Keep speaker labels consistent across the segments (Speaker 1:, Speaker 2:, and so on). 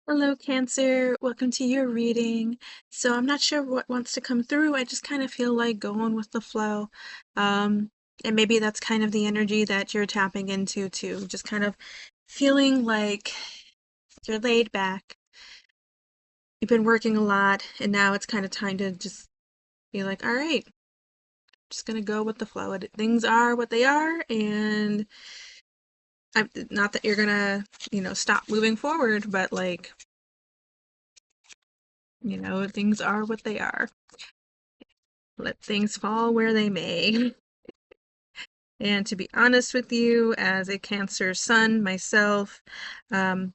Speaker 1: Hello, Cancer. Welcome to your reading. So I'm not sure what wants to come through. I just kind of feel like going with the flow. Um, and maybe that's kind of the energy that you're tapping into too. Just kind of feeling like you're laid back. You've been working a lot, and now it's kind of time to just be like, all right, just gonna go with the flow. Things are what they are, and not that you're gonna, stop moving forward, but like, things are what they are. Let things fall where they may. And to be honest with you, as a Cancer sun myself, I'm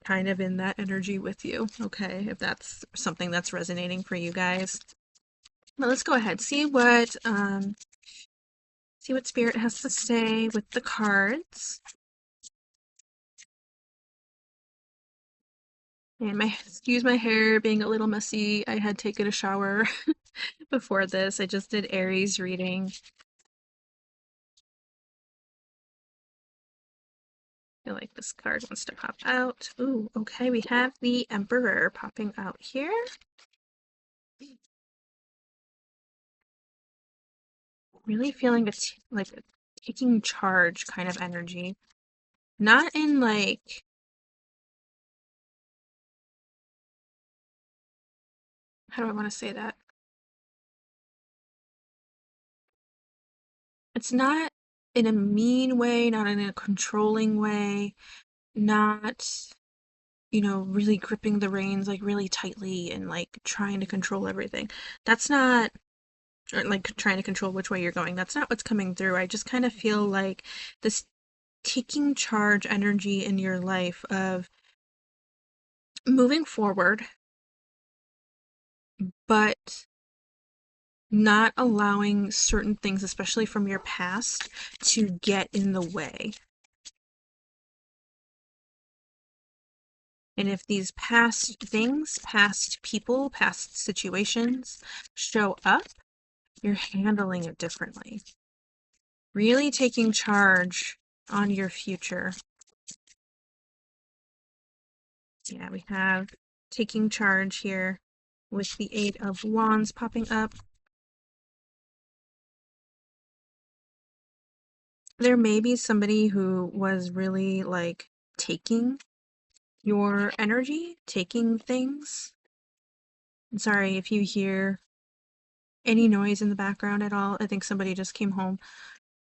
Speaker 1: kind of in that energy with you, okay? If that's something that's resonating for you guys. Well, let's go ahead, see what Spirit has to say with the cards. And excuse my hair being a little messy. I had taken a shower before this. I just did Aries reading. I feel like this card wants to pop out. Ooh, okay, we have the Emperor popping out here. Really feeling like a taking charge kind of energy. Not in like, how do I want to say that? It's not in a mean way, not in a controlling way, not, really gripping the reins like really tightly and like trying to control everything. That's not, or like trying to control which way you're going. That's not what's coming through. I just kind of feel like this taking charge energy in your life of moving forward, but not allowing certain things, especially from your past, to get in the way. And if these past things, past people, past situations show up, you're handling it differently. Really taking charge on your future. Yeah, we have taking charge here with the Eight of Wands popping up. There may be somebody who was really like taking your energy, taking things. I'm sorry if you hear any noise in the background at all. I think somebody just came home.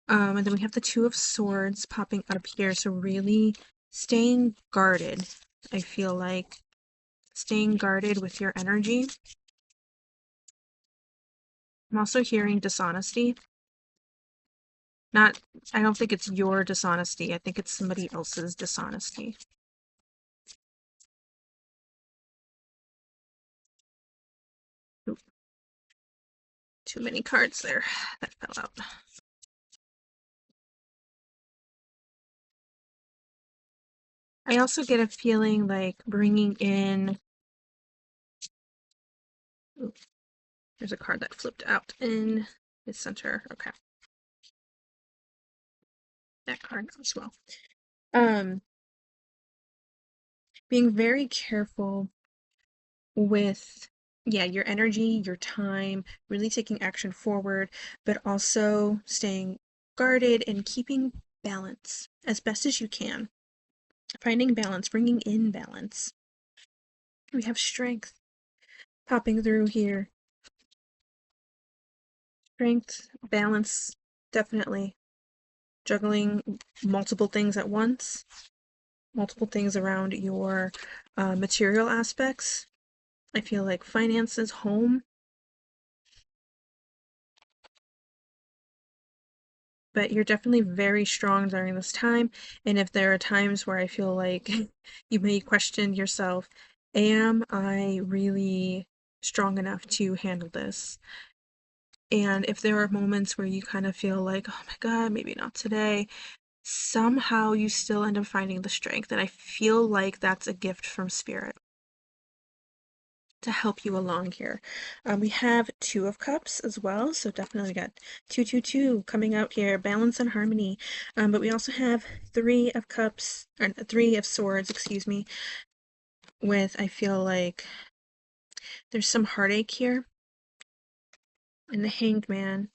Speaker 1: And then we have the Two of Swords popping up here. So really staying guarded. I feel like staying guarded with your energy. I'm also hearing dishonesty. Not, I don't think it's your dishonesty. I think it's somebody else's dishonesty. Oop, too many cards there. That fell out. I also get a feeling like bringing in. Ooh, there's a card that flipped out in the center. Okay. That card as well. Being very careful with, yeah, your energy, your time, really taking action forward, but also staying guarded and keeping balance as best as you can. Finding balance, bringing in balance. We have strength popping through here. Strength, balance, definitely. Juggling multiple things at once, multiple things around your material aspects. I feel like finances, home. But you're definitely very strong during this time. And if there are times where I feel like you may question yourself, am I really strong enough to handle this? And if there are moments where you kind of feel like, oh my God, maybe not today, somehow you still end up finding the strength. And I feel like that's a gift from Spirit to help you along here. We have Two of Cups as well, so definitely got 222 coming out here, balance and harmony. But we also have Three of Cups, or Three of Swords, excuse me, with, I feel like there's some heartache here in the Hanged Man,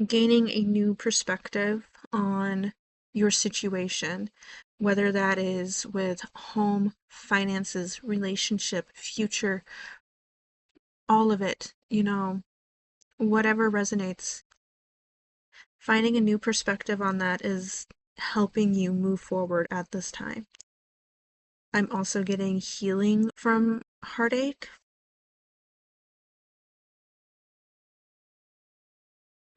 Speaker 1: gaining a new perspective on your situation, whether that is with home, finances, relationship, future, all of it, whatever resonates. Finding a new perspective on that is helping you move forward at this time. I'm also getting healing from heartache.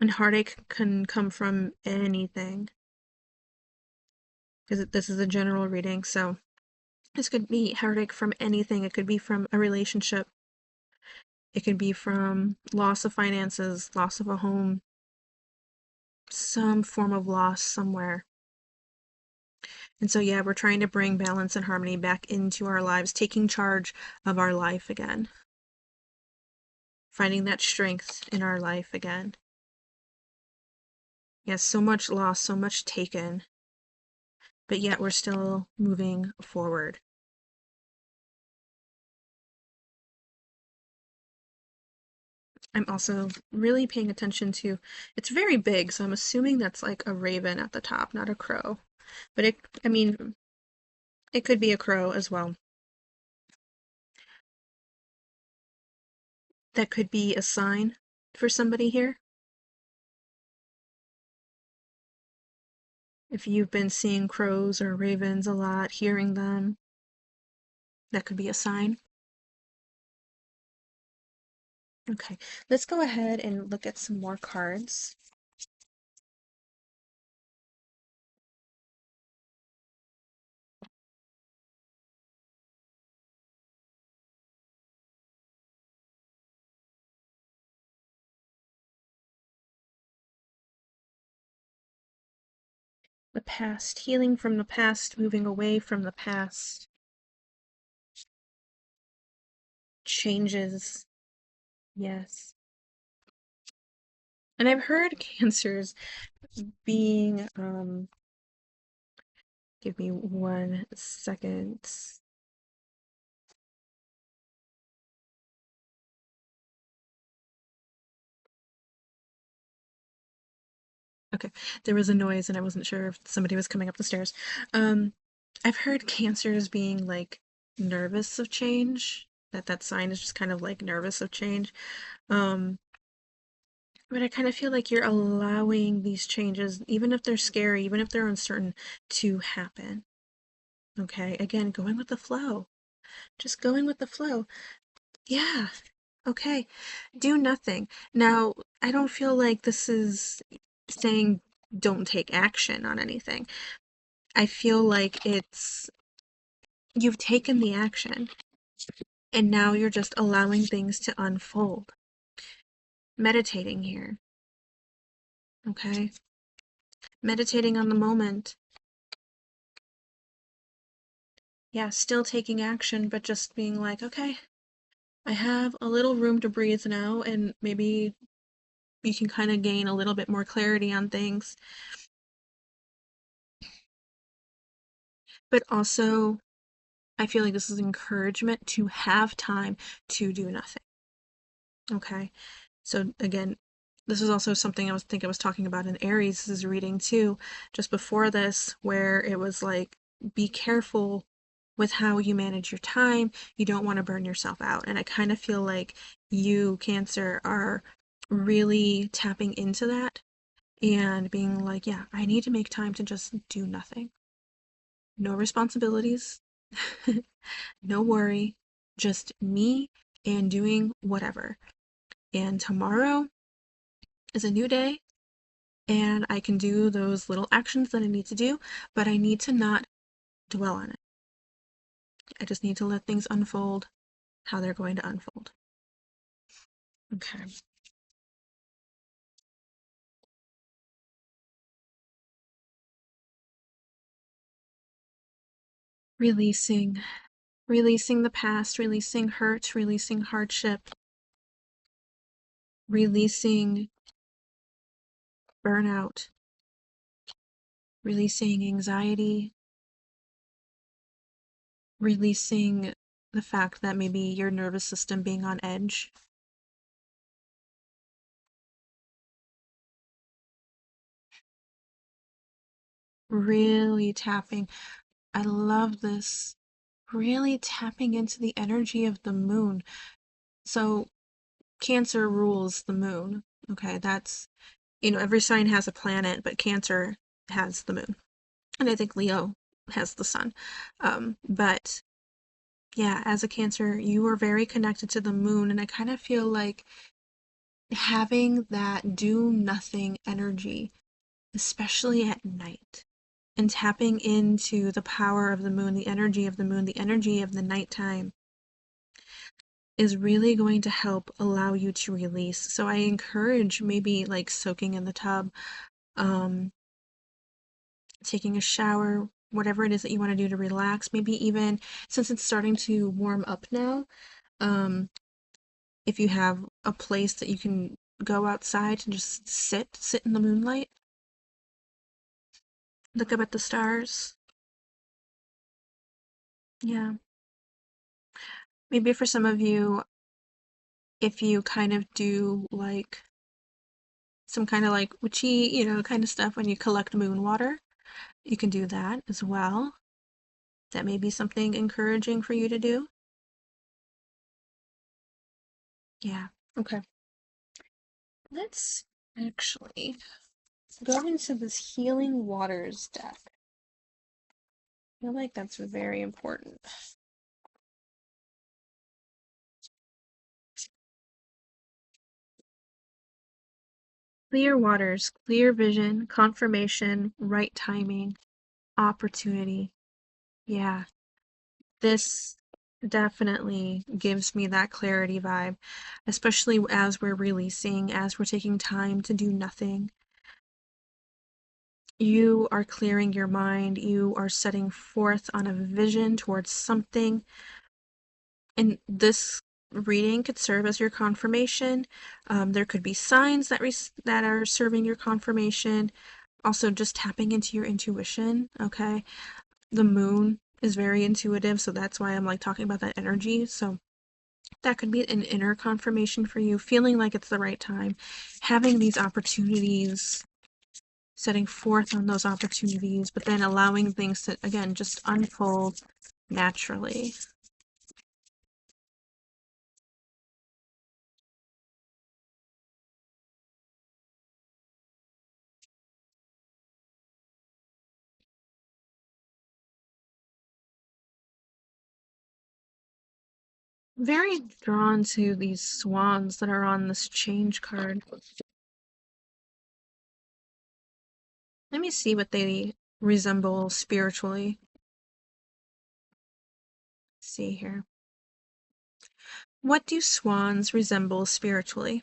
Speaker 1: And heartache can come from anything. Because this is a general reading, so this could be heartache from anything. It could be from a relationship. It could be from loss of finances, loss of a home, some form of loss somewhere. And so, yeah, we're trying to bring balance and harmony back into our lives, taking charge of our life again, finding that strength in our life again. Yes, so much loss, so much taken, but yet we're still moving forward. I'm also really paying attention to, it's very big, so I'm assuming that's like a raven at the top, not a crow. But I mean, it could be a crow as well. That could be a sign for somebody here. If you've been seeing crows or ravens a lot, hearing them, that could be a sign. Okay, let's go ahead and look at some more cards. The past, healing from the past, moving away from the past, changes, yes. And I've heard cancers being, give me 1 second. Okay, there was a noise and I wasn't sure if somebody was coming up the stairs. I've heard cancers being like nervous of change, that sign is just kind of like nervous of change. Um, but I kind of feel like you're allowing these changes, even if they're scary, even if they're uncertain, to happen. Okay, again, going with the flow. Just going with the flow. Yeah, okay. Do nothing. Now, I don't feel like this is saying don't take action on anything. I feel like you've taken the action and now you're just allowing things to unfold. Meditating here, okay? Meditating on the moment. Yeah, still taking action, but just being like, okay, I have a little room to breathe now, and maybe you can kind of gain a little bit more clarity on things. But also, I feel like this is encouragement to have time to do nothing. Okay. So again, this is also something I was talking about in Aries' reading too, just before this, where it was like, be careful with how you manage your time. You don't want to burn yourself out. And I kind of feel like you, Cancer, are really tapping into that and being like, yeah, I need to make time to just do nothing. No responsibilities, no worry, just me and doing whatever. And tomorrow is a new day, and I can do those little actions that I need to do, but I need to not dwell on it. I just need to let things unfold how they're going to unfold. Okay. Releasing. Releasing the past, releasing hurt, releasing hardship, releasing burnout, releasing anxiety, releasing the fact that maybe your nervous system being on edge. Really tapping. I love this. Really tapping into the energy of the moon. So, Cancer rules the moon. Okay, that's, every sign has a planet, but Cancer has the moon. And I think Leo has the sun. But yeah, as a Cancer, you are very connected to the moon, and I kind of feel like having that do nothing energy, especially at night, and tapping into the power of the moon, the energy of the moon, the energy of the nighttime is really going to help allow you to release. So I encourage maybe like soaking in the tub, um, taking a shower, whatever it is that you want to do to relax. Maybe even since it's starting to warm up now, um, if you have a place that you can go outside and just sit in the moonlight, look up at the stars. Yeah. Maybe for some of you, if you kind of do like some kind of like witchy, kind of stuff when you collect moon water, you can do that as well. That may be something encouraging for you to do. Yeah. Okay. Let's actually go into this Healing Waters deck. I feel like that's very important. Clear waters, clear vision, confirmation, right timing, opportunity. Yeah, this definitely gives me that clarity vibe, especially as we're releasing, as we're taking time to do nothing. You are clearing your mind, you are setting forth on a vision towards something, and this reading could serve as your confirmation. There could be signs that are serving your confirmation. Also, just tapping into your intuition, okay? The moon is very intuitive, so that's why I'm like talking about that energy. So that could be an inner confirmation for you, feeling like it's the right time, having these opportunities, setting forth on those opportunities, but then allowing things to, again, just unfold naturally. Very drawn to these swans that are on this change card. Let me see what they resemble spiritually. Let's see here. What do swans resemble spiritually?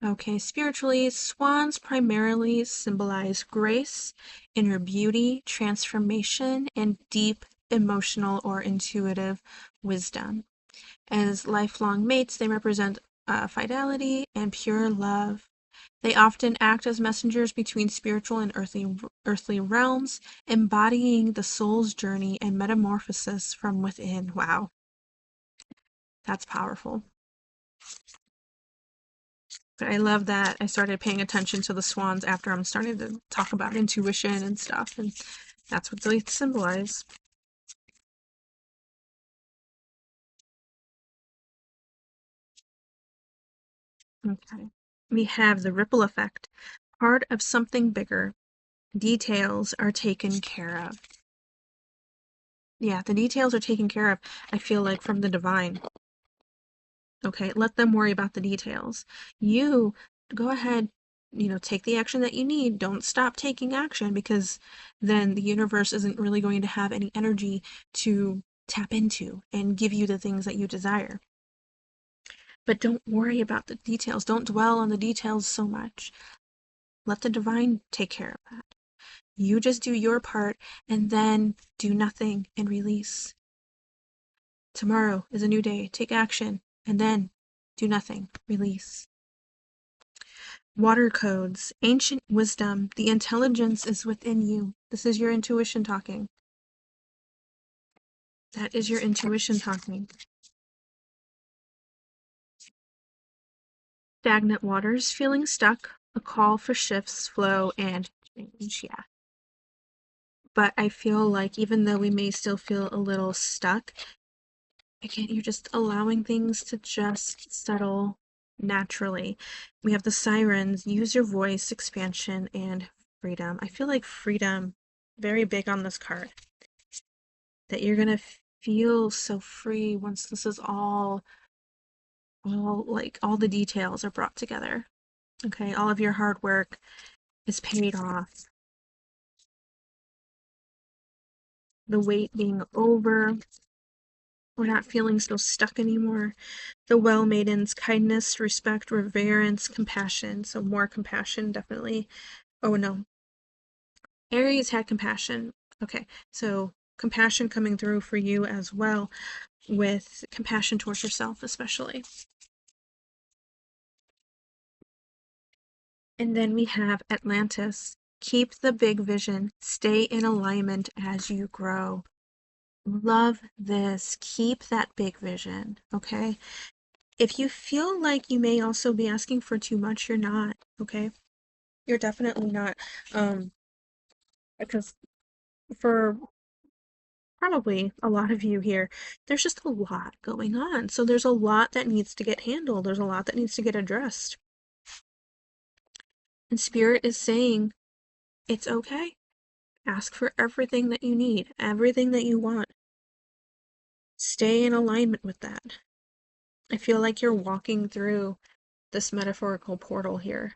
Speaker 1: Okay, spiritually, swans primarily symbolize grace, inner beauty, transformation, and deep emotional or intuitive wisdom. As lifelong mates, they represent fidelity and pure love. They often act as messengers between spiritual and earthly realms, embodying the soul's journey and metamorphosis from within. Wow, that's powerful. But I love that I started paying attention to the swans after I'm starting to talk about intuition and stuff, and that's what they symbolize. Okay. We have the ripple effect, part of something bigger. Details are taken care of. Yeah, the details are taken care of, I feel like, from the divine. Okay, let them worry about the details. You go ahead, take the action that you need. Don't stop taking action, because then the universe isn't really going to have any energy to tap into and give you the things that you desire. But don't worry about the details. Don't dwell on the details so much. Let the divine take care of that. You just do your part and then do nothing and release. Tomorrow is a new day. Take action and then do nothing. Release. Water codes, ancient wisdom, the intelligence is within you. This is your intuition talking. That is your intuition talking. Stagnant waters, feeling stuck, a call for shifts, flow, and change. Yeah. But I feel like even though we may still feel a little stuck, again, you're just allowing things to just settle naturally. We have the sirens, use your voice, expansion, and freedom. I feel like freedom, very big on this card, that you're gonna feel so free once this is all like all the details are brought together. Okay, all of your hard work is paid off. The weight being over. We're not feeling so stuck anymore. The well maidens, kindness, respect, reverence, compassion. So more compassion, definitely. Oh no. Aries had compassion. Okay, so compassion coming through for you as well, with compassion towards yourself, especially. And then we have Atlantis. Keep the big vision. Stay in alignment as you grow. Love this. Keep that big vision, okay? If you feel like you may also be asking for too much, you're not, okay? You're definitely not. Because for probably a lot of you here, there's just a lot going on. So there's a lot that needs to get handled. There's a lot that needs to get addressed. And Spirit is saying, it's okay. Ask for everything that you need, everything that you want. Stay in alignment with that. I feel like you're walking through this metaphorical portal here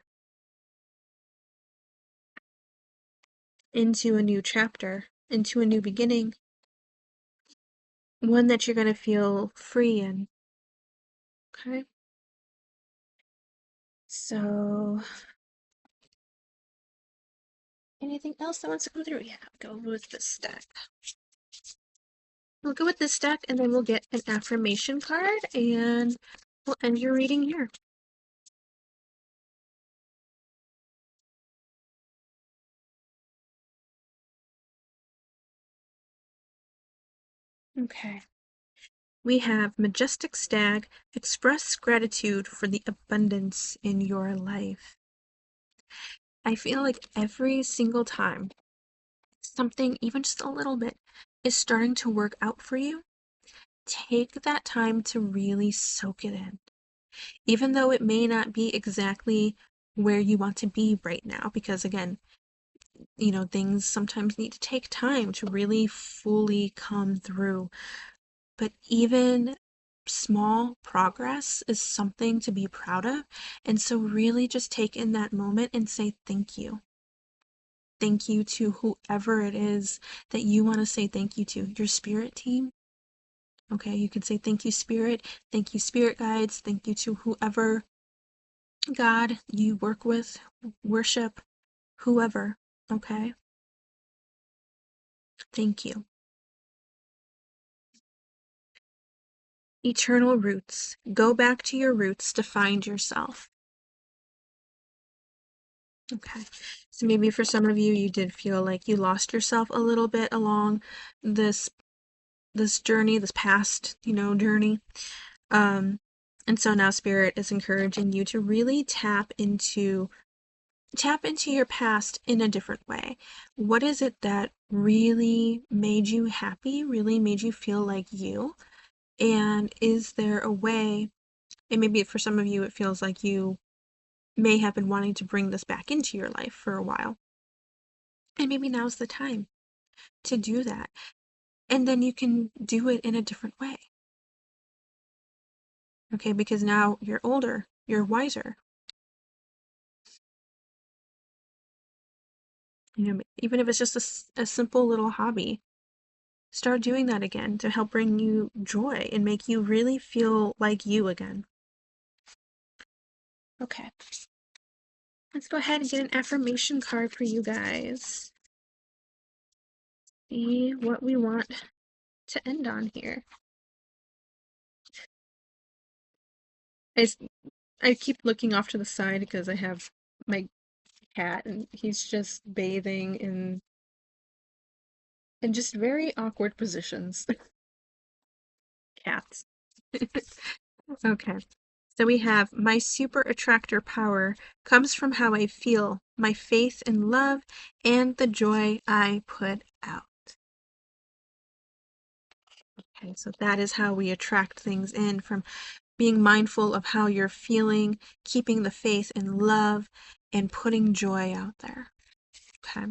Speaker 1: into a new chapter, into a new beginning, one that you're going to feel free in. Okay? So, anything else that wants to come through? Yeah, go with this deck. We'll go with this deck and then we'll get an affirmation card and we'll end your reading here. Okay. We have Majestic Stag, express gratitude for the abundance in your life. I feel like every single time something, even just a little bit, is starting to work out for you, take that time to really soak it in. Even though it may not be exactly where you want to be right now, because again, things sometimes need to take time to really fully come through. But even small progress is something to be proud of. And so, really just take in that moment and say thank you. Thank you to whoever it is that you want to say thank you to. Your spirit team. Okay, you can say thank you, spirit. Thank you, spirit guides. Thank you to whoever God you work with, worship, whoever. Okay, thank you. Eternal roots. Go back to your roots to find yourself. Okay. So maybe for some of you, you did feel like you lost yourself a little bit along this journey, this past, journey. Um, and so now Spirit is encouraging you to really tap into your past in a different way. What is it that really made you happy, really made you feel like you? And is there a way, and maybe for some of you, it feels like you may have been wanting to bring this back into your life for a while. And maybe now's the time to do that. And then you can do it in a different way. Okay, because now you're older, you're wiser. Even if it's just a simple little hobby, start doing that again to help bring you joy and make you really feel like you again. Okay. Let's go ahead and get an affirmation card for you guys. See what we want to end on here. I keep looking off to the side because I have my cat and he's just bathing in just very awkward positions. cats. Okay. So we have my super attractor power comes from how I feel, my faith in love, and the joy I put out. Okay, so that is how we attract things in, from being mindful of how you're feeling, keeping the faith in love, and putting joy out there. Okay.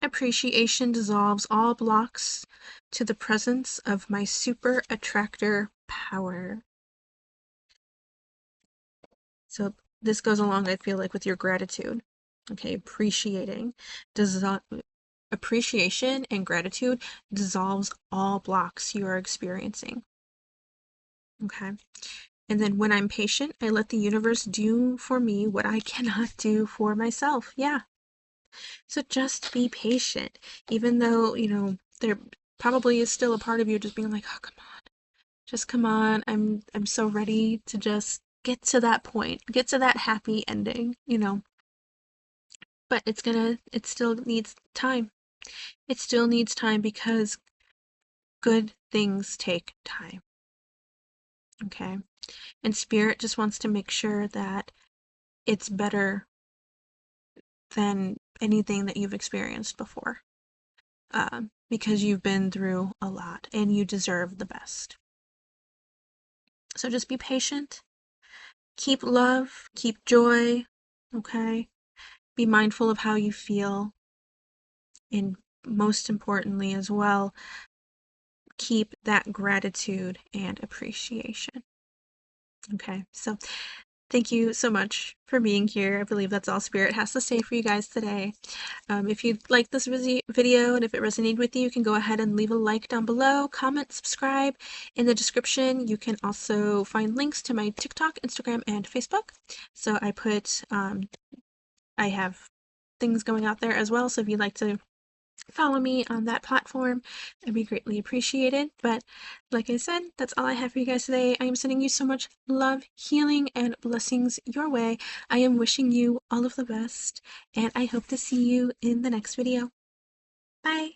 Speaker 1: Appreciation dissolves all blocks to the presence of my super attractor power. So this goes along, I feel like, with your gratitude. Okay, appreciation and gratitude dissolves all blocks you are experiencing. Okay. And then when I'm patient, I let the universe do for me what I cannot do for myself. Yeah. So just be patient, even though, there probably is still a part of you just being like, oh, come on, just come on. I'm so ready to just get to that point, get to that happy ending. But it still needs time. It still needs time because good things take time. Okay. And spirit just wants to make sure that it's better than anything that you've experienced before. Because you've been through a lot and you deserve the best. So just be patient, keep love, keep joy, okay? Be mindful of how you feel, and most importantly as well, keep that gratitude and appreciation. Okay, so thank you so much for being here. I believe that's all Spirit has to say for you guys today. If you like this video and if it resonated with you, you can go ahead and leave a like down below, comment, subscribe. In the description, you can also find links to my TikTok, Instagram, and Facebook. So I have things going out there as well. So if you'd like to follow me on that platform, I'd be greatly appreciated. But like I said, that's all I have for you guys today. I am sending you so much love, healing, and blessings your way. I am wishing you all of the best, and I hope to see you in the next video. Bye!